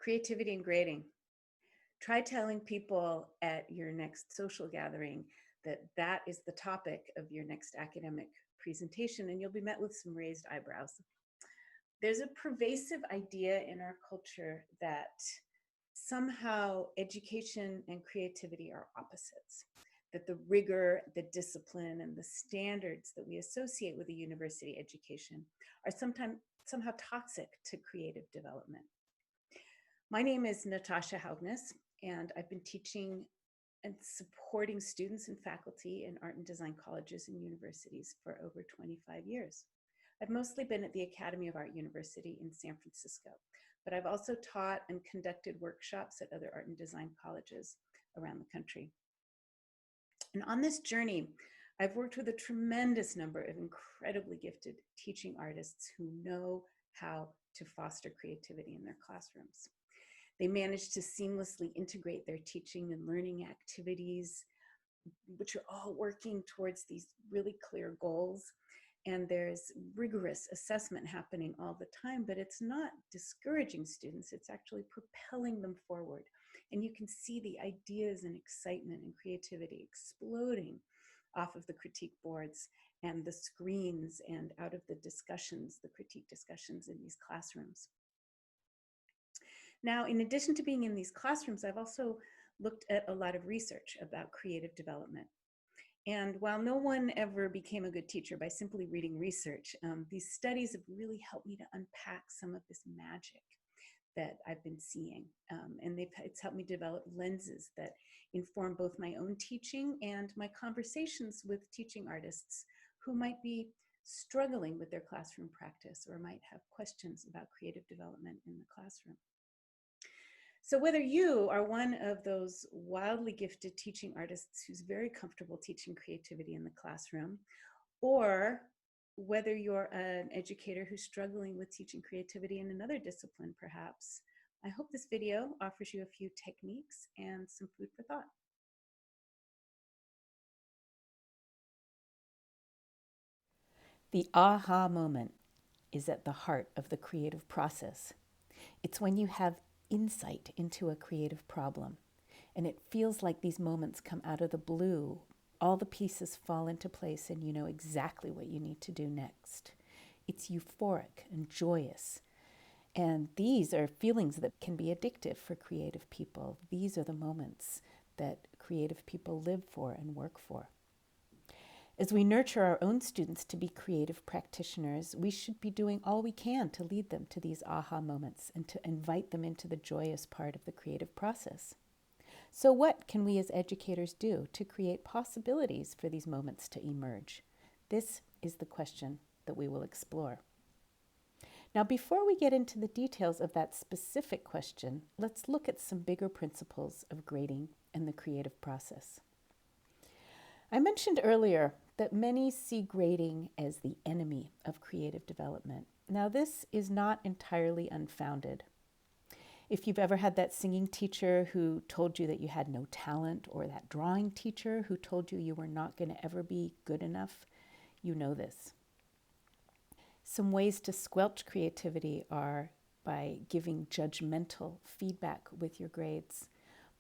creativity and grading. Try telling people at your next social gathering that that is the topic of your next academic presentation, and you'll be met with some raised eyebrows. There's a pervasive idea in our culture that somehow education and creativity are opposites, that the rigor, the discipline, and the standards that we associate with a university education are somehow toxic to creative development. My name is Natasha Haugnes, and I've been teaching and supporting students and faculty in art and design colleges and universities for over 25 years. I've mostly been at the Academy of Art University in San Francisco, but I've also taught and conducted workshops at other art and design colleges around the country. And on this journey, I've worked with a tremendous number of incredibly gifted teaching artists who know how to foster creativity in their classrooms. They manage to seamlessly integrate their teaching and learning activities, which are all working towards these really clear goals. And there's rigorous assessment happening all the time, but it's not discouraging students, it's actually propelling them forward. And you can see the ideas and excitement and creativity exploding off of the critique boards and the screens and out of the discussions, the critique discussions in these classrooms. Now, in addition to being in these classrooms, I've also looked at a lot of research about creative development. And while no one ever became a good teacher by simply reading research, these studies have really helped me to unpack some of this magic that I've been seeing. And it's helped me develop lenses that inform both my own teaching and my conversations with teaching artists who might be struggling with their classroom practice or might have questions about creative development in the classroom. So whether you are one of those wildly gifted teaching artists who's very comfortable teaching creativity in the classroom, or whether you're an educator who's struggling with teaching creativity in another discipline perhaps, I hope this video offers you a few techniques and some food for thought. The aha moment is at the heart of the creative process. It's when you have insight into a creative problem, and it feels like these moments come out of the blue. All the pieces fall into place and you know exactly what you need to do next. It's euphoric and joyous. And these are feelings that can be addictive for creative people. These are the moments that creative people live for and work for. As we nurture our own students to be creative practitioners, we should be doing all we can to lead them to these aha moments and to invite them into the joyous part of the creative process. So what can we as educators do to create possibilities for these moments to emerge? This is the question that we will explore. Now, before we get into the details of that specific question, let's look at some bigger principles of grading and the creative process. I mentioned earlier that many see grading as the enemy of creative development. Now, this is not entirely unfounded. If you've ever had that singing teacher who told you that you had no talent, or that drawing teacher who told you you were not going to ever be good enough, you know this. Some ways to squelch creativity are by giving judgmental feedback with your grades,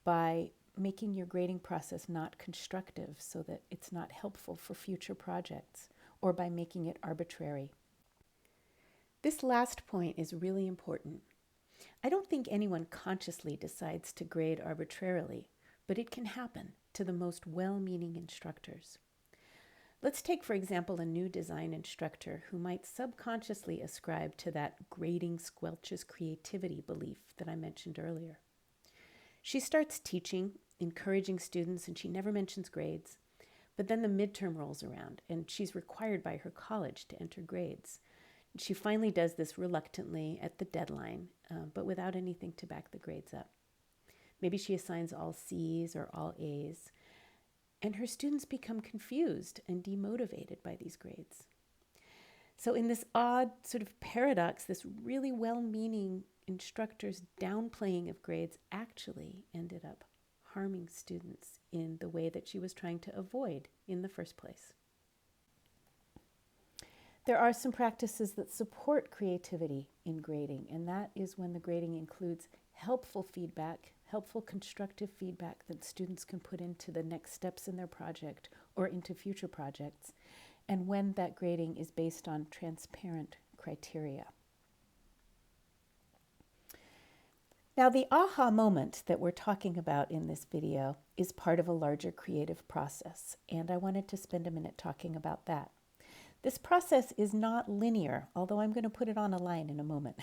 by making your grading process not constructive so that it's not helpful for future projects, or by making it arbitrary. This last point is really important. I don't think anyone consciously decides to grade arbitrarily, but it can happen to the most well-meaning instructors. Let's take, for example, a new design instructor who might subconsciously ascribe to that grading squelches creativity belief that I mentioned earlier. She starts teaching, encouraging students, and she never mentions grades. But then the midterm rolls around, and she's required by her college to enter grades. She finally does this reluctantly at the deadline, but without anything to back the grades up. Maybe she assigns all C's or all A's, and her students become confused and demotivated by these grades. So in this odd sort of paradox, this really well-meaning instructor's downplaying of grades actually ended up harming students in the way that she was trying to avoid in the first place. There are some practices that support creativity in grading, and that is when the grading includes helpful feedback, helpful constructive feedback that students can put into the next steps in their project or into future projects, and when that grading is based on transparent criteria. Now, the aha moment that we're talking about in this video is part of a larger creative process, and I wanted to spend a minute talking about that. This process is not linear, although I'm going to put it on a line in a moment.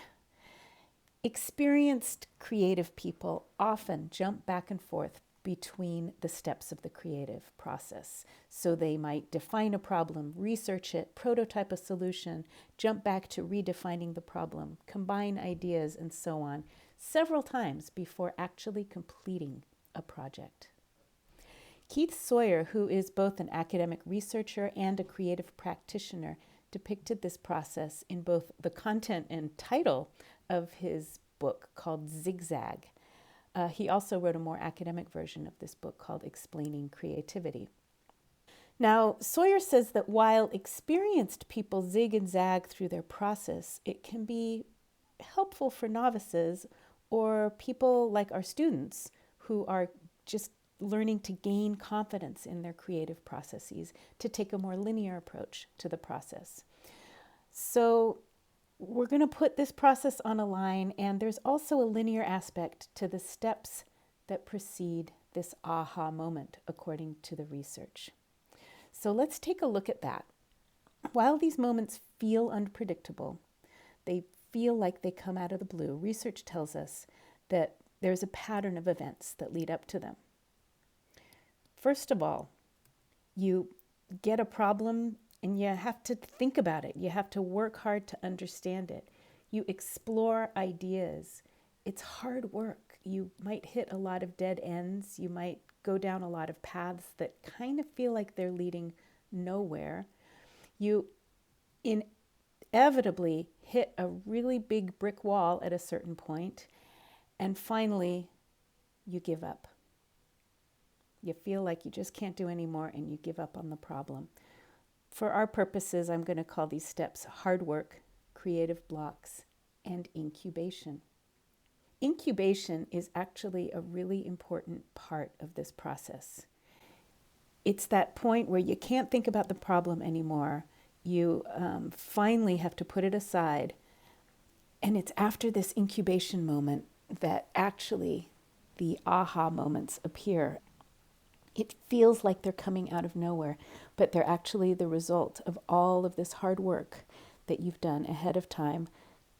Experienced creative people often jump back and forth between the steps of the creative process. So they might define a problem, research it, prototype a solution, jump back to redefining the problem, combine ideas, and so on, several times before actually completing a project. Keith Sawyer, who is both an academic researcher and a creative practitioner, depicted this process in both the content and title of his book called Zigzag. He also wrote a more academic version of this book called Explaining Creativity. Now, Sawyer says that while experienced people zig and zag through their process, it can be helpful for novices or people like our students who are just learning to gain confidence in their creative processes to take a more linear approach to the process. So we're going to put this process on a line, and there's also a linear aspect to the steps that precede this aha moment, according to the research. So let's take a look at that. While these moments feel unpredictable, they feel like they come out of the blue, research tells us that there's a pattern of events that lead up to them. First of all, you get a problem and you have to think about it. You have to work hard to understand it. You explore ideas. It's hard work. You might hit a lot of dead ends. You might go down a lot of paths that kind of feel like they're leading nowhere. You inevitably hit a really big brick wall at a certain point, and finally, you give up. You feel like you just can't do any more and you give up on the problem. For our purposes, I'm going to call these steps hard work, creative blocks, and incubation. Incubation is actually a really important part of this process. It's that point where you can't think about the problem anymore. You finally have to put it aside. And it's after this incubation moment that actually the aha moments appear. It feels like they're coming out of nowhere, but they're actually the result of all of this hard work that you've done ahead of time,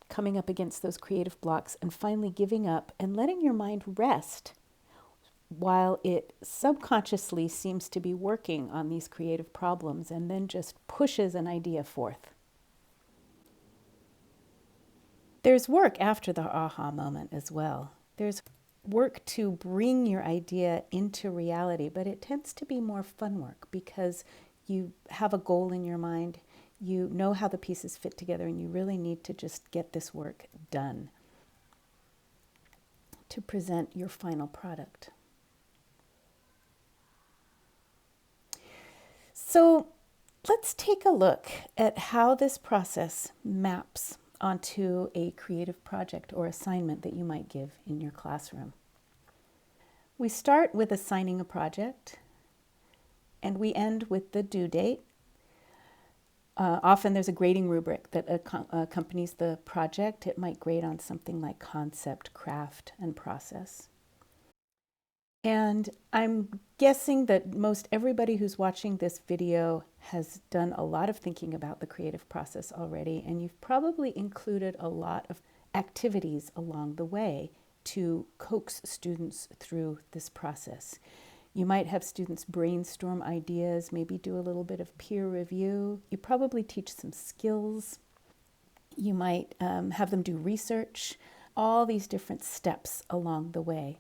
coming up against those creative blocks and finally giving up and letting your mind rest while it subconsciously seems to be working on these creative problems and then just pushes an idea forth. There's work after the aha moment as well. There's work to bring your idea into reality, but it tends to be more fun work because you have a goal in your mind, you know how the pieces fit together, and you really need to just get this work done to present your final product. So let's take a look at how this process maps onto a creative project or assignment that you might give in your classroom. We start with assigning a project, and we end with the due date. Often there's a grading rubric that accompanies the project. It might grade on something like concept, craft, and process. And I'm guessing that most everybody who's watching this video has done a lot of thinking about the creative process already, and you've probably included a lot of activities along the way to coax students through this process. You might have students brainstorm ideas, maybe do a little bit of peer review. You probably teach some skills. You might have them do research, all these different steps along the way.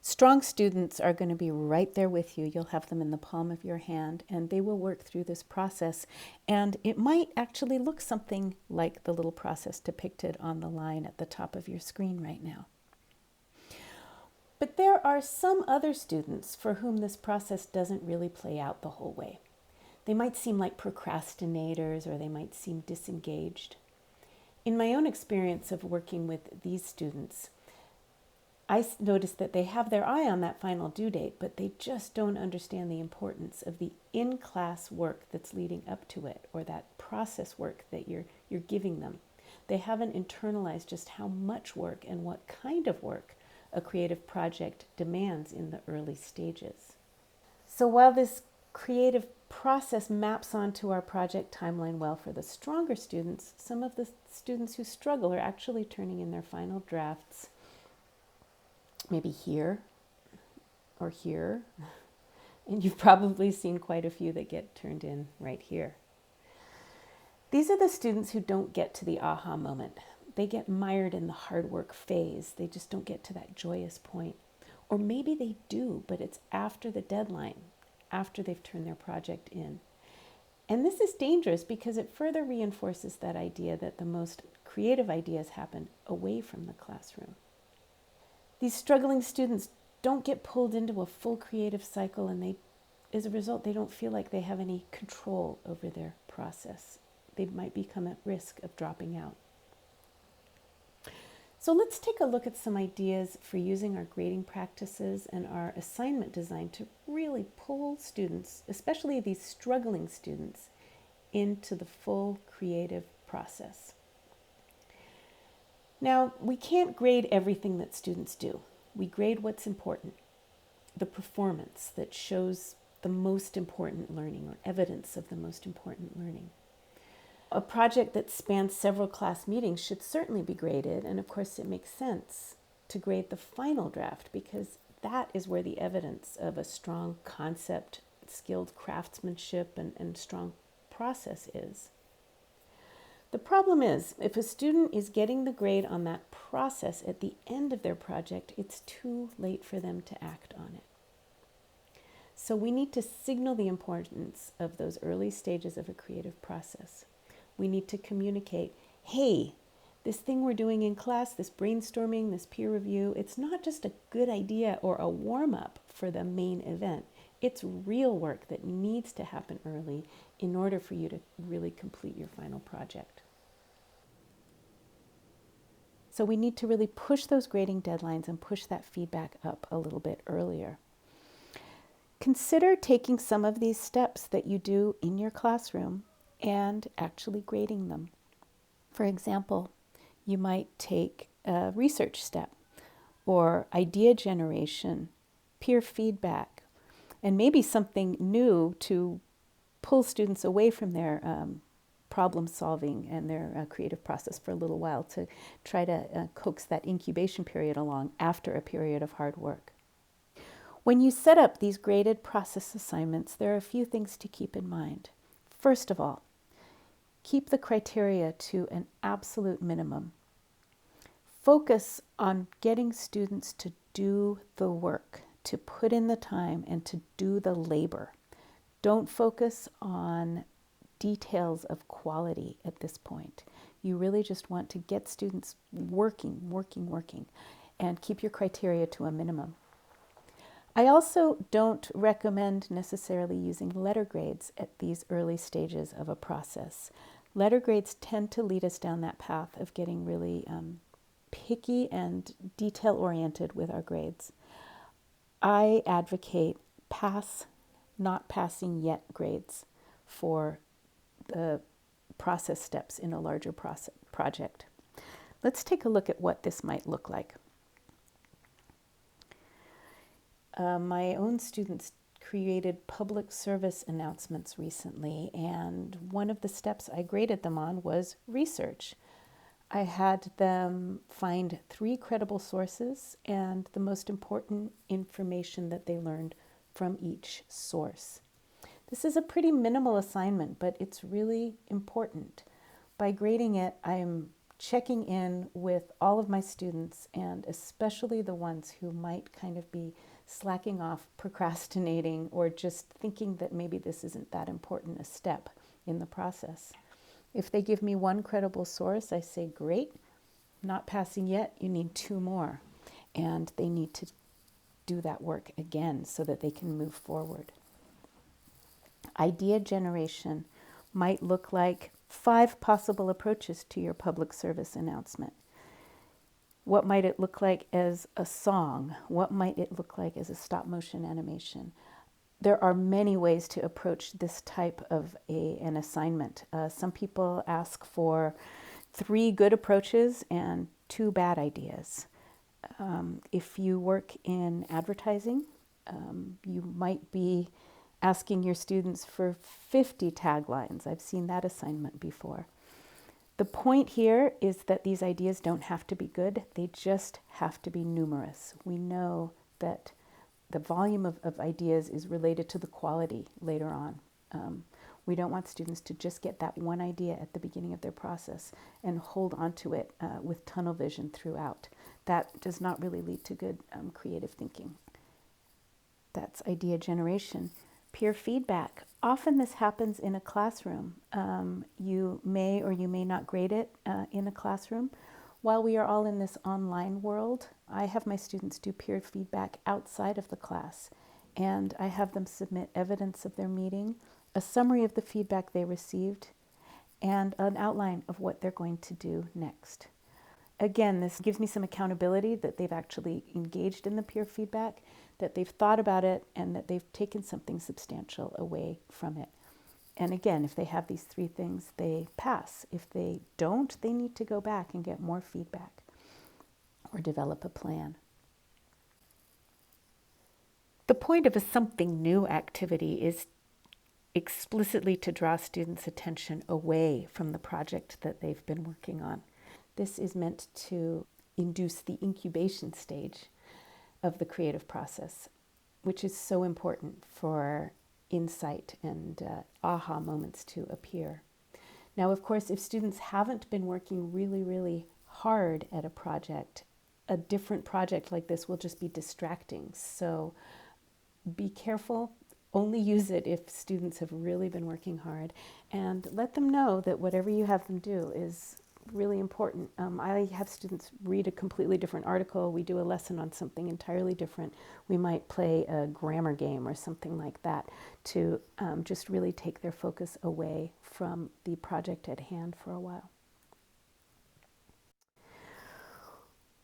Strong students are going to be right there with you. You'll have them in the palm of your hand, and they will work through this process. And it might actually look something like the little process depicted on the line at the top of your screen right now. But there are some other students for whom this process doesn't really play out the whole way. They might seem like procrastinators, or they might seem disengaged. In my own experience of working with these students, I noticed that they have their eye on that final due date, but they just don't understand the importance of the in-class work that's leading up to it, or that process work that you're giving them. They haven't internalized just how much work and what kind of work a creative project demands in the early stages. So while this creative process maps onto our project timeline well for the stronger students, some of the students who struggle are actually turning in their final drafts maybe here or here. And you've probably seen quite a few that get turned in right here. These are the students who don't get to the aha moment. They get mired in the hard work phase. They just don't get to that joyous point. Or maybe they do, but it's after the deadline, after they've turned their project in. And this is dangerous because it further reinforces that idea that the most creative ideas happen away from the classroom. These struggling students don't get pulled into a full creative cycle, and as a result, they don't feel like they have any control over their process. They might become at risk of dropping out. So let's take a look at some ideas for using our grading practices and our assignment design to really pull students, especially these struggling students, into the full creative process. Now, we can't grade everything that students do. We grade what's important, the performance that shows the most important learning or evidence of the most important learning. A project that spans several class meetings should certainly be graded, and of course it makes sense to grade the final draft because that is where the evidence of a strong concept, skilled craftsmanship, and strong process is. The problem is, if a student is getting the grade on that process at the end of their project, it's too late for them to act on it. So we need to signal the importance of those early stages of a creative process. We need to communicate, hey, this thing we're doing in class, this brainstorming, this peer review, it's not just a good idea or a warm-up for the main event. It's real work that needs to happen early in order for you to really complete your final project. So we need to really push those grading deadlines and push that feedback up a little bit earlier. Consider taking some of these steps that you do in your classroom and actually grading them. For example, you might take a research step or idea generation, peer feedback, and maybe something new to pull students away from their problem solving and their creative process for a little while to try to coax that incubation period along after a period of hard work. When you set up these graded process assignments, there are a few things to keep in mind. First of all, keep the criteria to an absolute minimum. Focus on getting students to do the work, to put in the time and to do the labor. Don't focus on details of quality at this point. You really just want to get students working, and keep your criteria to a minimum. I also don't recommend necessarily using letter grades at these early stages of a process. Letter grades tend to lead us down that path of getting really picky and detail-oriented with our grades. I advocate pass, not passing yet grades for the process steps in a larger project. Let's take a look at what this might look like. My own students created public service announcements recently, and one of the steps I graded them on was research. I had them find 3 credible sources and the most important information that they learned from each source. This is a pretty minimal assignment, but it's really important. By grading it, I'm checking in with all of my students, and especially the ones who might kind of be slacking off, procrastinating, or just thinking that maybe this isn't that important a step in the process. If they give me 1 credible source, I say, great, not passing yet, you need 2 more. And they need to do that work again so that they can move forward. Idea generation might look like 5 possible approaches to your public service announcement. What might it look like as a song? What might it look like as a stop motion animation? There are many ways to approach this type of an assignment. Some people ask for 3 good approaches and 2 bad ideas. If you work in advertising, you might be asking your students for 50 taglines. I've seen that assignment before. The point here is that these ideas don't have to be good, they just have to be numerous. We know that the volume of ideas is related to the quality later on. We don't want students to just get that one idea at the beginning of their process and hold on to it with tunnel vision throughout. That does not really lead to good creative thinking. That's idea generation. Peer feedback. Often this happens in a classroom. You may or you may not grade it in a classroom. While we are all in this online world, I have my students do peer feedback outside of the class, and I have them submit evidence of their meeting, a summary of the feedback they received, and an outline of what they're going to do next. Again, this gives me some accountability that they've actually engaged in the peer feedback, that they've thought about it, and that they've taken something substantial away from it. And again, if they have these 3 things, they pass. If they don't, they need to go back and get more feedback or develop a plan. The point of a something new activity is explicitly to draw students' attention away from the project that they've been working on. This is meant to induce the incubation stage of the creative process, which is so important for insight and aha moments to appear. Now, of course, if students haven't been working really, really hard at a project, a different project like this will just be distracting. So be careful. Only use it if students have really been working hard, and let them know that whatever you have them do is really important. I have students read a completely different article. We do a lesson on something entirely different. We might play a grammar game or something like that to just really take their focus away from the project at hand for a while.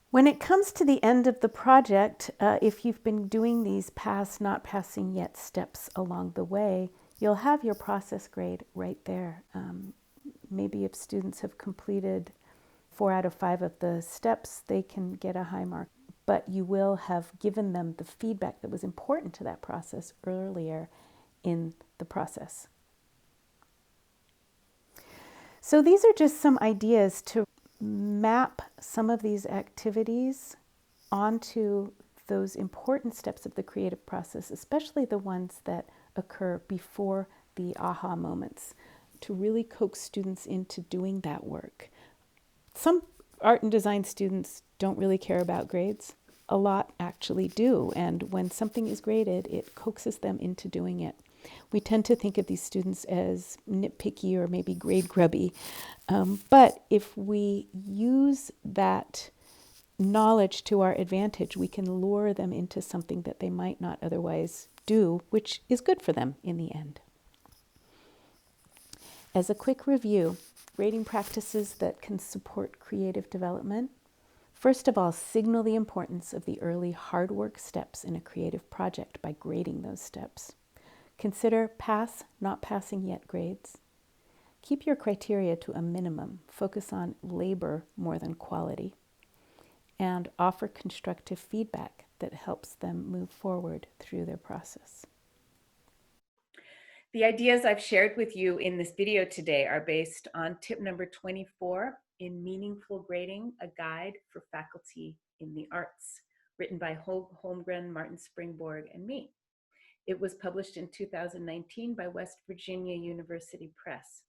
When it comes to the end of the project, if you've been doing these pass, not passing yet steps along the way, you'll have your process grade right there. Maybe if students have completed 4 out of 5 of the steps, they can get a high mark. But you will have given them the feedback that was important to that process earlier in the process. So these are just some ideas to map some of these activities onto those important steps of the creative process, especially the ones that occur before the aha moments, to really coax students into doing that work. Some art and design students don't really care about grades. A lot actually do, and when something is graded, it coaxes them into doing it. We tend to think of these students as nitpicky or maybe grade grubby, but if we use that knowledge to our advantage, we can lure them into something that they might not otherwise do, which is good for them in the end. As a quick review, grading practices that can support creative development. First of all, signal the importance of the early hard work steps in a creative project by grading those steps. Consider pass, not passing yet grades. Keep your criteria to a minimum. Focus on labor more than quality. And offer constructive feedback that helps them move forward through their process. The ideas I've shared with you in this video today are based on tip number 24 in Meaningful Grading, a guide for faculty in the arts, written by Holmgren, Martin Springborg, and me. It was published in 2019 by West Virginia University Press.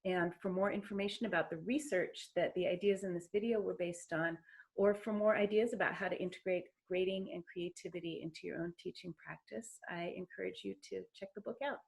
And for more information about the research that the ideas in this video were based on, or for more ideas about how to integrate grading and creativity into your own teaching practice, I encourage you to check the book out.